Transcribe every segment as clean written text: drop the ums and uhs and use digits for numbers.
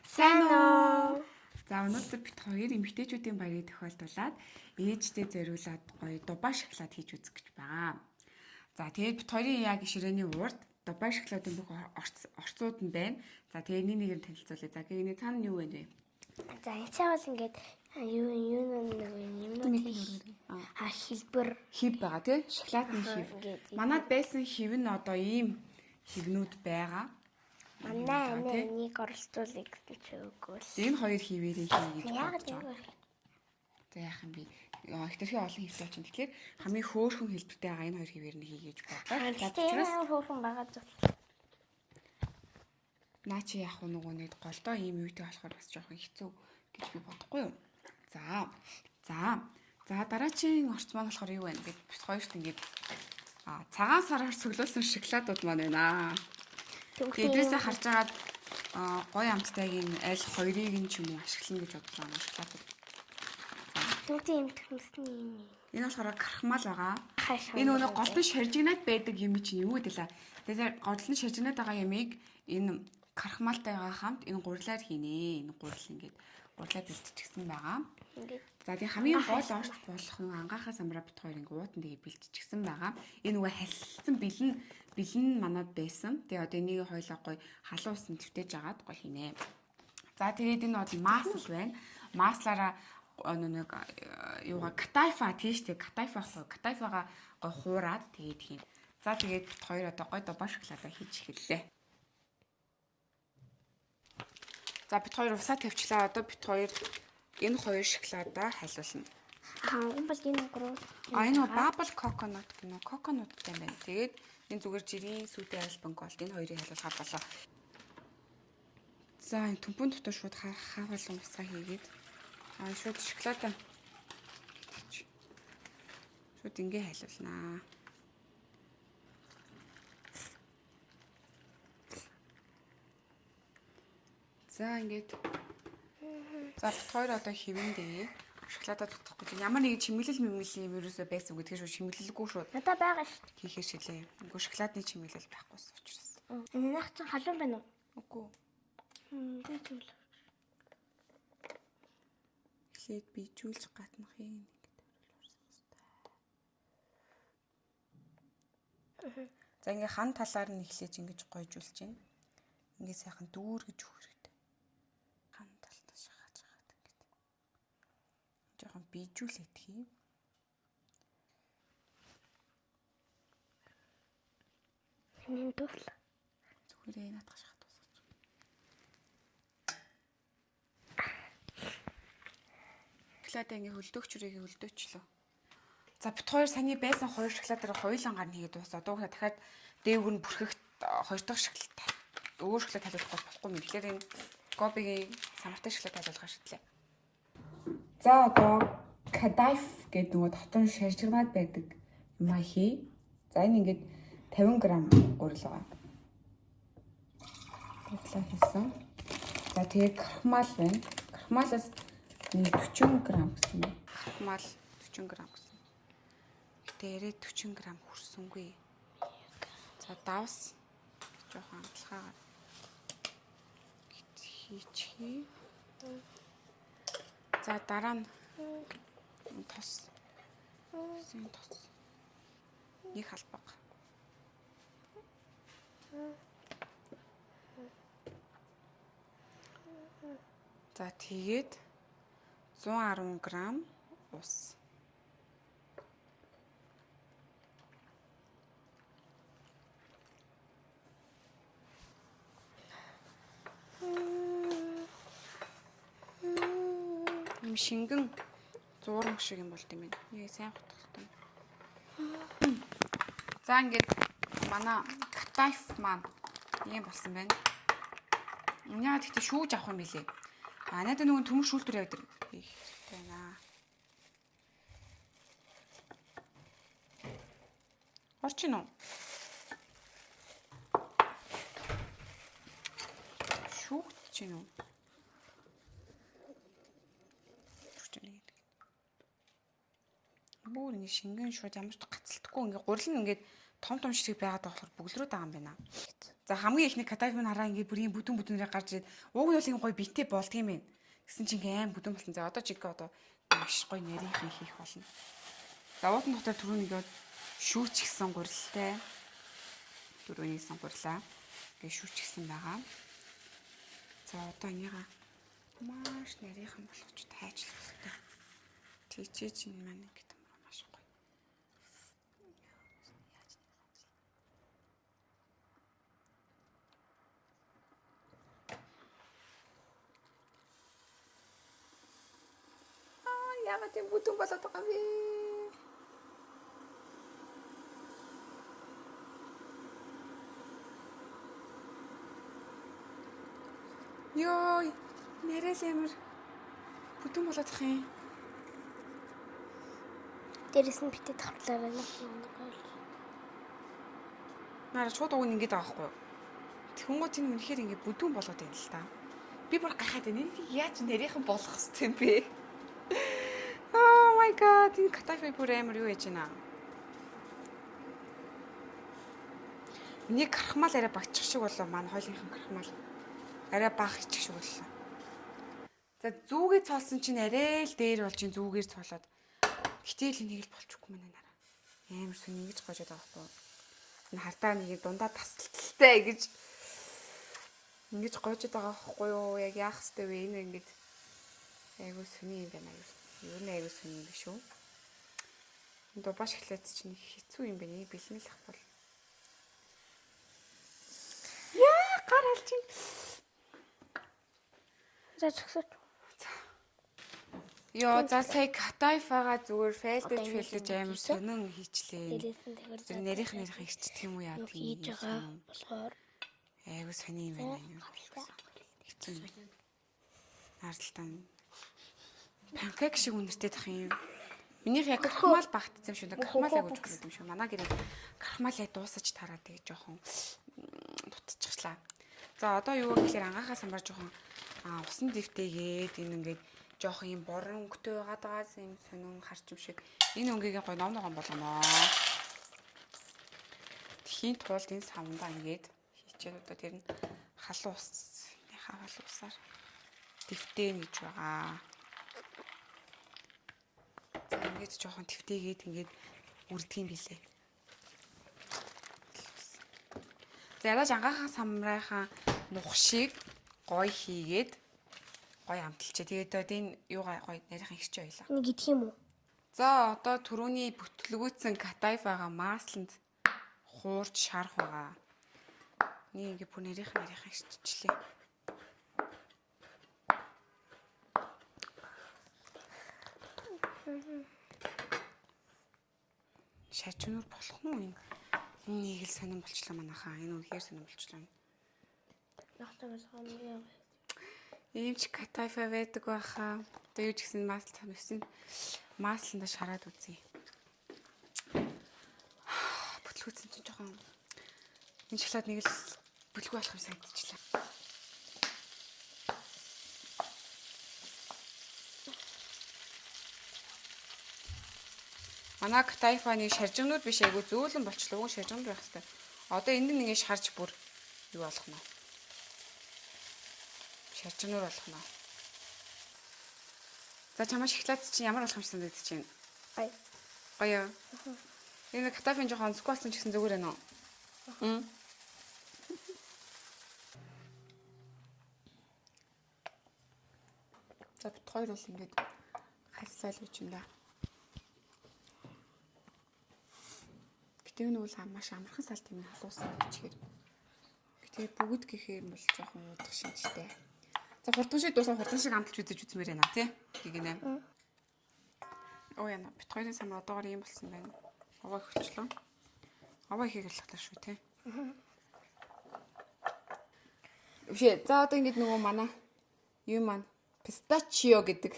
Сайн уу? За өнөөдөр бид хоёр эмэгтэйчүүдийн баярыг тохиолдуулаад ээжтэй зориулаад гоё дубай шоколад хийж үзэх гэж байгаа. За тэгээд бид хоёрын яг ширээний урд дубай шоколадын бүх орцууд нь байна. За тэгээд нэг танилцуулъя. За гинэ цаана юу вэ? За энэ ч бол ингээд хэлбэр хив байгаа тий? Шоколадны хив. Манад байсан хив нь одоо ийм хивнүүд байгаа. Манай энийг оролцуулъя гэж өгөөл. Энэ хоёр хивээрээ хий гэж бодож байгаа. За яах юм бэ? Хэтэрхий олон хивтэй очив. Тэгэхээр хамгийн хөөрхөн хэлбэртэй байгаа энэ хоёр хивээр нь хийгээж бодлоо. Тэгэхээр хөөрхөн байгаа зүйл. Наа чи яах вэ нөгөө нэг голдоо ийм үйтэй болохоор бас жоохон хэцүү гэж би бодохгүй юу? За дараагийн орц маань болохоор юу вэ? Бид хоёрт ингээд цагаан сараар цөглөөсөн шоколадууд маань байна. Эдрээсээ харж агаад гоё амттайгийн аль хоёрыг нь ч юм уу ашиглана гэж бодлоо манай шоколадууд. Түүний юм төмсний юм. Энэ болохоор крахмал байгаа. Энэ нөгөө голдон шаржигнаад байдаг юм чинь юу гэдэлээ. Тэгэхээр голдон шаржигнаад байгаа ямыг энэ крахмалтайгаа хамт энэ гурилаар хийнэ. Энэ гурил ингээд гурлаа бэлтчихсэн байгаа. За тийм хамгийн гол орц болох нэг ангаахаас амраа бит хоёр ингээд уутан тэгээ бэлтчихсэн байгаа. Энэ нөгөө халилсан бэлэн манад байсан. Тэгээ одоо энийг хойлоо гоё халуун усан твтэж агаад гоё хийнэ. За тэгээд энэ бол масл байна. Маслаараа нэг юугаа катайфа тийш тэг катайфагаа гоё хуураад тэгээд хийн. За тэгээд бит хоёр одоо гоё дубай шоколадаа хийж эхэллээ. За бит хоёр усаа тавьчлаа. Одоо бит хоёр энэ хоёр шоколадаа хайлуулна. Ханган бол энэ гурав. Энэ бабл коконот гэнэ. Коконоттай байна. Тэгээд энэ зүгээр жирийн сүтээ альбан голд энэ хоёрыг хайлуулахад болоо. За энэ төмпөн дотор шууд хаавалган усаа хийгээд шууд шоколадаа шууд ингээ хайлуулнаа. За ингээд за бит хоёр одоо хивэндээ шоколадаа тутах гэж ямар нэгэн чимэглэл юм ерөөсөө байсан гэдгийг шүү чимэглэлгүй шүү. Надаа байгаа шүү. Хийхээр шилээ. Үгүй шоколадны чимэглэл байхгүйс учраас. Энэних чинь халуун байна уу? Үгүй. Тэгээд юм л. Эхлээд бижүүлж гатнах юм ингээд тавиулсан. За ингээ хан талаар нь эхлэж ингэж гойжуулж байна. Ингээ сайхан дүүргэж өгөх хэрэгтэй. Хан талтаа шахаж хагаад ингээд. Жохон бижүүлээд хий. Энэ дүүл. Зүгээрээ наадах шахаад тусгаж. Шоколадаа ингээ хөлдөөгчрийг хөлдөөчлөө. За бит хоёр саяны байсан хоёр шоколадаар хоёулангаар нь хийгээд дуусаа. Одоо дахиад дээгүүр нь бүрхэхт хоёр дахь шоколад өөр шоколад халуулах болохгүй юм. Тэгэхээр энэ гобигийн самартай шоколад халуулах шийдлээ. За одоо кадайф гэдэг нөгөө дотор шаржигнаад байдаг юм хий. За энэ ингээд 50 г гурил байгаа. Гурлаа хийсэн. За тэгээ крахмал байна. Крахмалаас 40 г гэсэн. Крахмал 40 г гэсэн. Дээрээ 40 г хүрсэнгүй. За давс жоохон амтлахаагаар хийчихье. За дараа нь тос. Нэг халбаг. За тэгээд 110 г ус. Юм шингэн зуурмаг шиг юм болд юм байна. Нэг сайн хутгах хэрэгтэй. За ингээд манай катайф маань ийм болсон байна. Яа гэхдээ шүүж авах юм билээ. Надад нөгөө төмөр шүүлтүр явдаг хийх байна. Орч ийн үү? Шүүгч чинь үү? Бүр ингэ шингэн шууд ямар ч гацалтгүй ингээ гурил нь ингээд том шиг байгаад болохоор бүглрүүд байгаа юм байна. За хамгийн ихний катайф минь хараа ингээд бүрийн бүтэн гарч ирээд уг нь бол ийм гоё битээ болдгийм бэ. Гэсэн чинь аим бүтэн болсон. За одоо чиг одоо маш гоё нарийнхан хийх болно. За уутан дотор түрүүнийг шүүчихсэн гурилтай. Түрүүнийг сонгурлаа. Ингээд шүүчихсэн байгаа. За одоо энийгээ маш нарийнхан болгож тайжлах хэрэгтэй. Тийчээч энэ маань ингээд маш гоё. Яагаад тийм бүтэн болоод байгаа вэ? Йой, нэрэл амар бүтэн болоод байгаа юм. Дээрээс нь битээ давхлаа байна. Нара шууд уг нь ингэж байгаа хгүй юу? Тэхэнгуут энэ үнэхээр ингэ бүдүүн болоод байна л та. Би бүр гахаад байна. Энийг яаж нарийнхан болгох хэвтэй юм бэ? Oh my god, энэ катайфи бүр амар юу яж байна. Миний кархмал арай багчих шиг болоо. Манай хойлынхан кархмал арай бага ичих шиг боллоо. За зүүгээ цоолсон чинь арай л дээр болж ин зүүгээр цоолоод. Гэтэл энийг л болчихгүй мэнэ нараа. Амар сүн ингэж гожоод байгаа байхгүй. Энэ хартаа нэг дундаа тасалтай гэж ингэж гойжод байгаа байхгүй юу? Яг яах хэвтэй вэ? Энэ ингэж айгуу сүний юм байна аюу. Юу нэ айгуу сүний юм биш үү? Энэ дубаш эхлээд чинь хэцүү юм байна. Бэлнэлэх бол. Яа, гар алчин. За зөвхөн. Йоо, за сая катайфага зүгээр фейлдэж амар сонин хийчлээ. Тэр нэрийнх ирчих юм уу яа тийм хийж байгаа болохоор айгуу сони юм байна. Хэцүү. Наардалтаа панкейк шиг үнэртэй тах юм. Минийх яг крахмал багтсан юм шүү. Крахмал яг үжих юм шүү. Манай гэрээ крахмал яг дуусаж тараад тэгээ жоохон дутчихлаа. За одоо юу гэхээр ангахаас амар жоохон усан дэвтэйгээд энэ ингээд жоох юм борон өнгөтэй байгаадаас юм сонин харчим шиг энэ өнгийг гой ном ногоон болгоно. Тхийн тулд энэ савндаа ингээд хийчээд одоо тэр нь халуун усныхаа халуун усаар дэвтэн гэж байгаа. За ингээд жоохон дэвтэйгээд ингээд үрдэг юм билээ. За ядаж ангахаа самрайхаа нухшиг гой хийгээд гой амталчаа. Тэгээд одоо энэ юугаа гой нарийнхан ихч ойлаа. нэг идэх юм уу? За одоо түрүүний бүтлгүүцэн катайфага масланд хуурж шарах байгаа. Нэг ингээ бүр нарийнхан ихччлээ. Шачнуур болох юм уу? Энийг л сонирн болчлаа манайхаа. Энэ үнэхээр сонирн болчлаа. Нахтагаас хоног. Иймч катайфа байдаг байхаа. Одоо юу ч гэсэн масл тамсан. Масланда шараад үзье. Бүтлгүүцэн чинь жоохон энэ шоколад нэг л бүлгүй болох юм санагдчихлаа. Манай катайфа нэг шаржигнууд биш айгу зөөлөн болчлоо. Уг шаржигнууд байх хэрэгтэй. Одоо энд нэг шарж бүр юу болох нь вэ? Шаржигнууд болох нь. За чамаа шоколад чинь ямар болох юм санагдаж байна? Ай. Гоё. Энэ катайфын жоохон онцгүй болсон ч гэсэн зүгээр байна уу? За бит хоёр бол ингэж хайслал гэж юм да. Гэтэ энэ бол маш амархан салт юм халуусан гэчихээр. Гэтэ бүгд гэхээр бол жоохон уудах шинжтэй. За хурдан шиг дуусаа хурдан шиг амталж үзэж үзмээр байна тий. Гэгнэ. Оо яна бит хоёрын самар одоогоор ийм болсон байна. Аваа хөвчлөө. Аваа ихийг ялахтаа шүү тий. Үгүй за одоо ингэж нөгөө манай юу маань пистачио гэдэг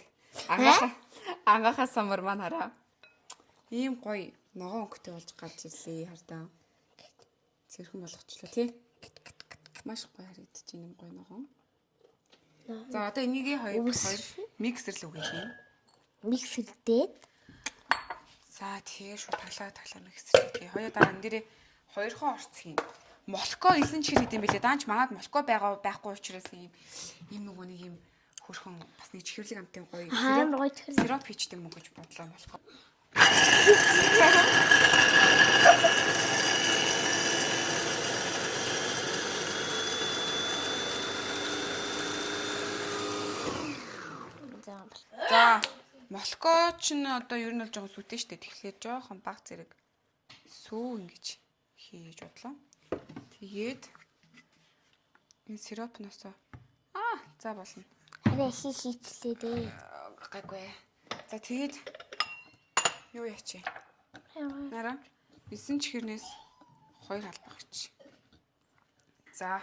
ангахаа самар маань хараа. Ийм гоё ногоон өнгөтэй болж гарч ирлээ хардаа. Цэрхэн болгочлоо тий. Маш гоё харагдаж байна гоё ногоон. За одоо энийгээ хоёр миксер л үгэй юм. Миксердээ. За тэгээ шүү таглаа миксер. Тэгээ хоёо дараа энэ дээрээ хоёрхон орц хийн. молоко 9 чихэр хийдэм билээ. Даанч манад молоко байхгүй учраас ийм нөгөө нэг ийм хөрхөн бас нэг чихэрлэг амтын гоё. Сироп хийчтэй мөн гэж бодлоо молоко. За молоко ч н одоо ер нь бол жоохон сүтэн штэ. Тэгэхээр жоохон баг зэрэг сүү ингэж хийж бодлоо. Тэгээд энэ сиропноосоо за болно. Харин хийчлээ дээ. Гайгүй. За тэгээд юу яач вэ? Нара 9 чихэрнээс 2 халбагч. За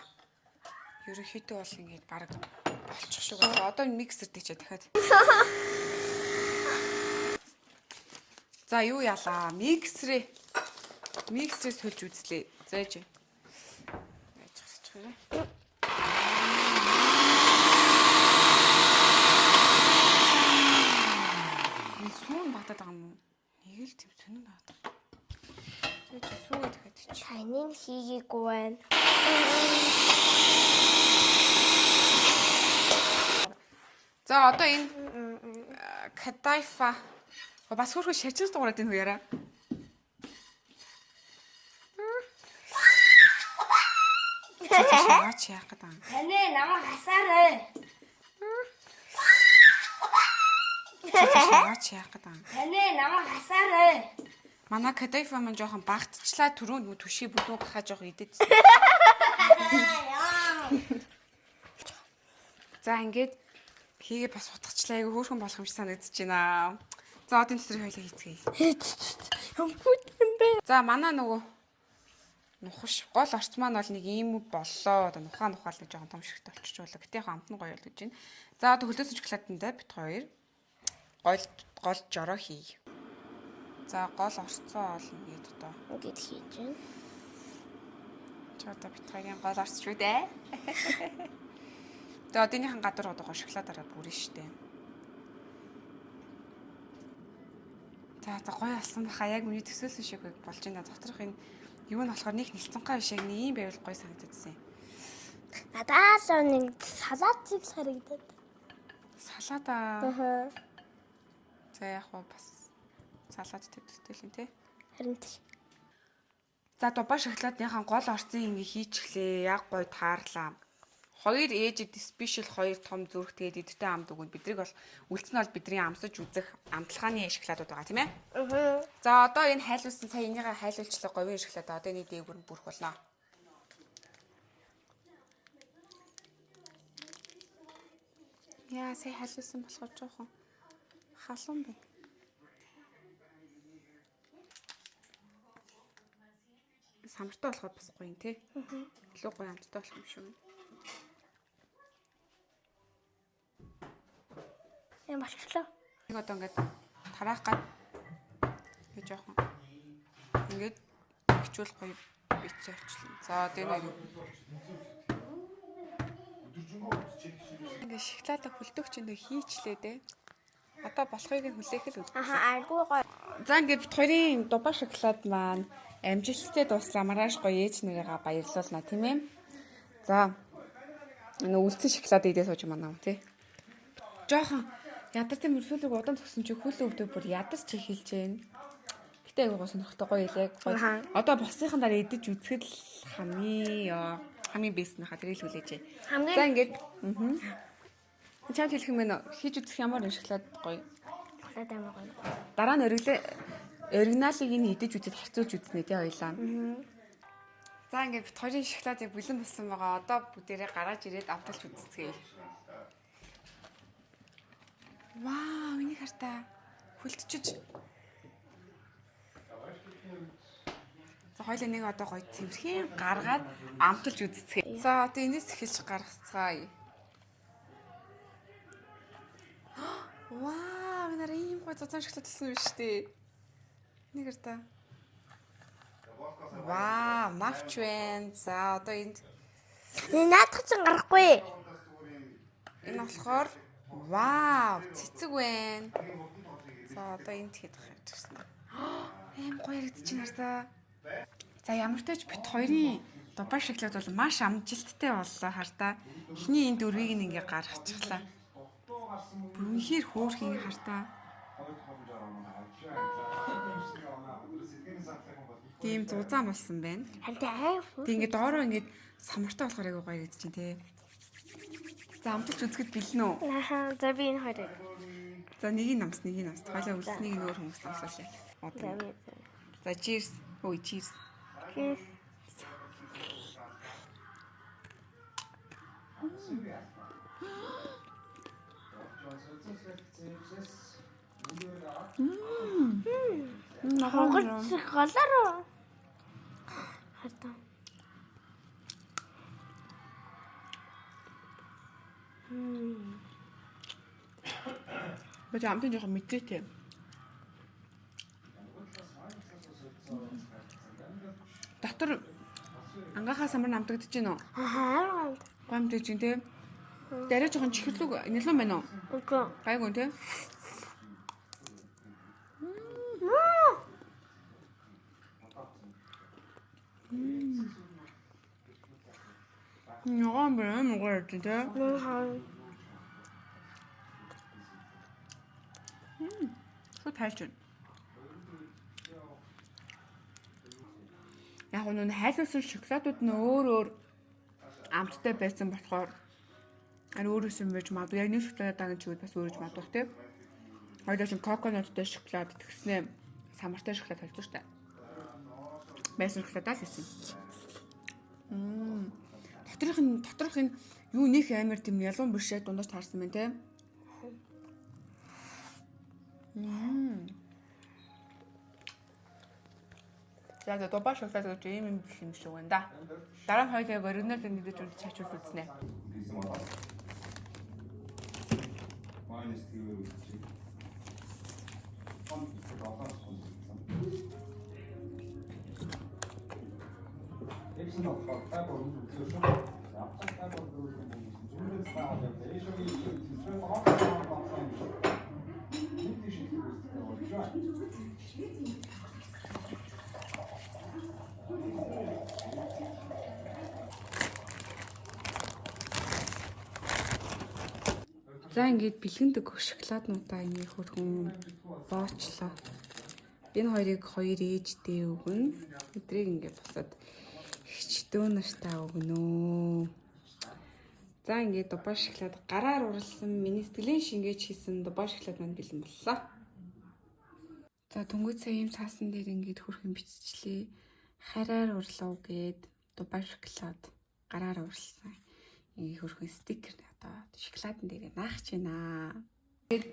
ерөнхийдөө бол ингэж баг болчих шиг байна. Одоо миксер дэчээ дахиад. За юу яалаа? Миксерээ сольж үзлээ. Зайж. Сүүн батаад байгаа юм уу? Нэг л тийм сонин батаад. Зайж сүүгээ дахиад чи. Танин хийгээгүй байна. За одоо энэ кадайфа бас хөрхөө шажиж дуурайд энэ хуяраа. Чаач яах гэдэг юм. Таны намайг хасаарай. Чаач яах гэдэг юм. Таны намайг хасаарай. Манай кадайфа маань жоохон багтчлаа түрүүнд түши бүдүүн гахаа жоохон идэв. За ингээд хийгээ бас утгачлаа. Айгу хөөрхөн болох юм шиг санагдаж байна. За одын цэцрийг хоёлаа хийцгээе. За манай нөгөө нухаш гол орц маань бол нэг ийм боллоо. Одоо нухаал нэг жоохон том шигтэй болчих болоо. Гэтэ яг амт нь гоё л гэж байна. За одоо хөлөөс шоколадтай бит хоёр гол жороо хий. За гол орцоо олно гээд одоо Ингээд хийж байна. чи одоо бит хоёрын гол орц шүү дээ. Тэгээ одынийхэн гадар одоо шоколадаараа бүрэн штэ. За гоё алсан баха яг миний төсөөлсөн шиг болж байна. Доторх энэ юу нь болохоор нэг нэлцэнхай биш яг нэг юм байвал гоё санагдчихсэн. Надаас нэг салат шиг харагдаад. Салат аа. За яг бас салат төстэй л юм те. Харин тийм. За дубаа шоколадныхан гол орцын ингээ хийчихлээ. Яг гоё таарлаа. Хоёр ээжид спешиал хоёр том зүрх тэгээд эдтэй амд өгöd бидрийг бол үлдсэн бол бидний амсаж үзэх амтлагааны шоколадууд байгаа тийм ээ. За одоо энэ хайлуулсан сая энийгээ хайлуулчлаа говийн шоколад одоо энэ дээгүүр нь бүрх болно. Яа сая хайлуулсан болохоор жоохон халуун байна. Самартай болохоор бас гоё юм тий. Илүү гоё амттай болох юм шүү. Яа болчихлоо. Нэг одоо ингээд тараах гад гэж жоохон ингээд хичүүл гоё бичиж авчлаа. За одоо энэ ингээд шоколадаа хөлтөгч энэ хийчлээ дээ. Одоо болохыг нь хүлээх л үү. Айгуу гоё. За ингээд бит хоёрын дубаа шоколад маань амжилттай дуслаа. Маргааш гоё ээж нэрийгээ баярлуулна тийм ээ. За энэ үлдсэн шоколад идээ сууж манаа тий. Жохон ядартай мөрсүүлэг удаан төгсөн чи хөл өвдөө бүр ядарч эхэлж байна. Гэтэ айгуу сонирхолтой гоё илээ. Одоо босныхан дараа идэж үзэхэд л хамгийн бэснийхаа тэрийг л хүлээж. За ингээд чамд хэлэх юм байна. Хийж үзэх ямар нэг шоколад гоё. Шоколад амар гоё. Дараа нь оригиналыг энэ идэж үзээд харьцуулж үзнэ тий хоёлаа. За ингээд бит хоёрын шоколадыг бэлэн болсон байгаа. Одоо бүгдээрээ гараад ирээд авдалж үзцгээе. Вау, энийг хартаа хөлтчиж. За хоёлаа нэг одоо гоё цэвэрхэн гаргаад амталж үзцгээе. За одоо энэс эхэлж гаргацгаая. Вау, нэр ийм гоё цуцсан шоколад болсон юм шүү дээ. Нэг хартаа. Вау, мавч байна. За одоо энд наадах чинь гарахгүй. Энэ болохоор вау, цэцэг байна. За одоо энд хэд харагдчихсан. Ийм гоё харагдаж байна хартаа. За ямар ч тач бит хоёрын Дубай шоколад бол маш амжилттай боллоо хартаа. Эхний энэ дөрвийг ингээ гаргачихлаа. Үнэхээр хөөрхий хартаа. Тийм зузаан болсон байна. Тэг ингээ доороо ингээ самартай болохоор айгуу гоё гэж чинь те. За амталж үзэхэд бэлэн үү? Ахаа, за би энэ хоёрыг. За нэг нь намс. Хойлоо үлснийг нөөр хүмүүс намсуулъя. За би. За cheers. Ой cheers. Cheers. Хонгорч голоор. Хатаа. Бачаа амтан жоохон мэдээтэй. Дотор ангахаа самар намтагдаж байна уу? Ахаа. Гомдож чинь те. Дараа жоохон чихэрлэг нэлэн байна уу? Үгүй. Гайгүй те. Ногоон бэр мгоор те. Шууд тайлж байна. Яг нь хайлуулсан шоколадууд нь өөр амттай байсан болохоор өөрөөс юм байж магадгүй. Яг нэг шоколад даа гэж үгүй бас өөрөж магадгүй те. Хоёулаа шин коконоттой шоколад тэгснэ самартай шоколад хэлж штэ. Байсан шоколадаа л хэлсэн. Доторх нь юу нөх амар тийм ялуун бишээ дундаж таарсан байна те. Яг Дубай шоколад гэж юм шиг байна да. Дараа нь хоёулаа оригинал нэгдэж үл чачуул үзнэ. За ингээд бэлгэндэг шоколаднуудаа ингээ хөрхөн боочлоо. Энэ хоёрыг хоёр ээжтэй өгнө. Өдрийг ингээ босоод хичдөө нартаа өгнө. За ингээд Дубай шоколад гараар уралсан миний сэтгэлийн шингээж хийсэн Дубай шоколад маань бэлэн боллоо. За түнгүй цай юм цаасан дээр ингээд хөрхөн биччихлээ. Хараар урлав гээд Дубай шоколад гараар уралсан. Ингээ хөрхөн стикер одоо шоколадн дээр наахч байна. Тэгээд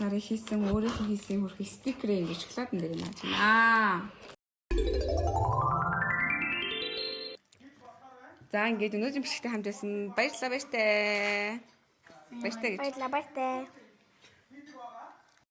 нарыг хийсэн өөрийнхөө хийсэн хөрхөн стикерээ ингээ шоколадн дээр нааж байна. За ингээд өнөөдрийн бишгтэй хамт байсан баярлалаа баяртай. Баяртай гэж. Баярлалаа баяртай.